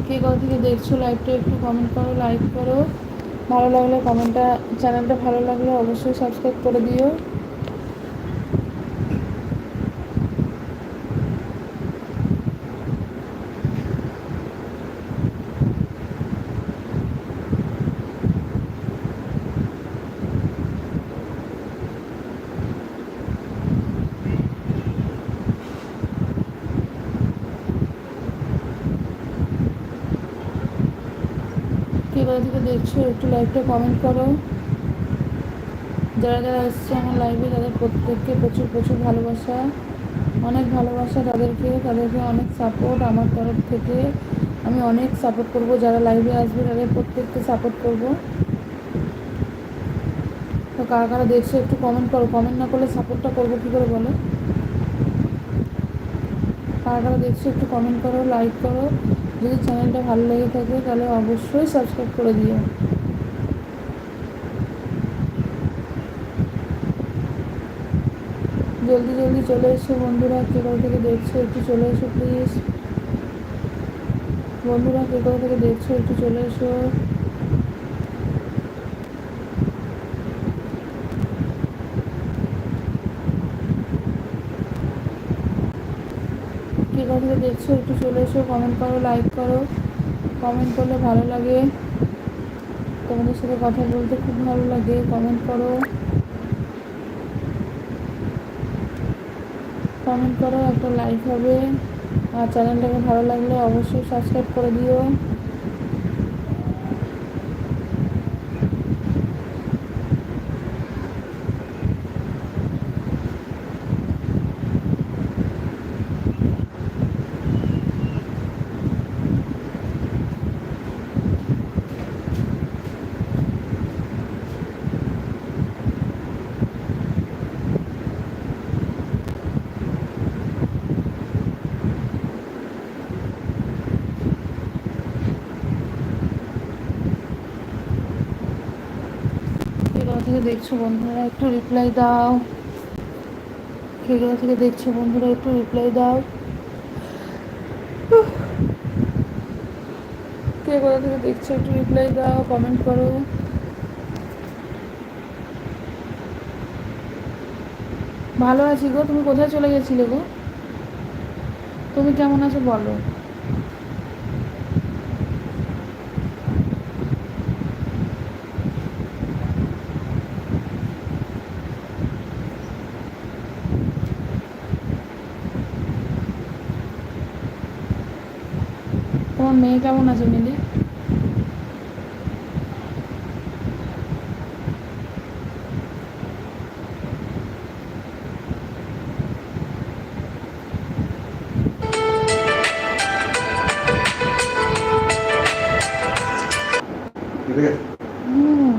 কে কোথা থেকে দেখছো লাইভটা একটু কমেন্ট করো, লাইক করো। ভালো লাগলে কমেন্টটা, চ্যানেলটা ভালো লাগলে অবশ্যই সাবস্ক্রাইব করে দিও। কে কোথা থেকে দেখছো একটু লাইভটা কমেন্ট করো। যারা যারা এসছে আমার লাইভে তাদের প্রত্যেককে প্রচুর প্রচুর ভালোবাসা, অনেক ভালোবাসা তাদেরকে, তাদেরকে অনেক সাপোর্ট আমার তরফ থেকে। আমি অনেক সাপোর্ট করব, যারা লাইভে আসবে তাদের প্রত্যেককে সাপোর্ট করব। তো কারা কারা দেখছো একটু কমেন্ট করো, কমেন্ট না করলে সাপোর্টটা করবো কী করে বলো। কারা কারা দেখছো একটু কমেন্ট করো, লাইক করো। যদি চ্যানেলটা ভালো লেগে থাকে তাহলে অবশ্যই সাবস্ক্রাইব করে দিও। জলদি জলদি চলে এসো বন্ধুরা, কে কোথা থেকে দেখছো একটু চলে এসো প্লিজ। বন্ধুরা কে কোথা থেকে দেখছো একটু চলে এসো। কে কোথা থেকে দেখছো একটু চলে এসো, কমেন্ট করো, লাইক করো। কমেন্ট করলে ভালো লাগে, তোমাদের সাথে কথা বলতে খুব ভালো লাগে। কমেন্ট করো, কমেন্ট করো, একটা লাইক হবে। আর চ্যানেলটাকে ভালো লাগলে অবশ্যই সাবস্ক্রাইব করে দিও। কে কোথা থেকে দেখছো বন্ধুরা একটু রিপ্লাই দাও। কে কোথা থেকে দেখছো বন্ধুরা একটু রিপ্লাই দাও। কে কোথা থেকে দেখছো একটু রিপ্লাই দাও, কমেন্ট করো। ভালো আছি গো, তুমি কোথায় চলে গেছিলে গো? তুমি কেমন আছো বলো। তোমার মেয়ে কেমন আছে মিলি? হুম।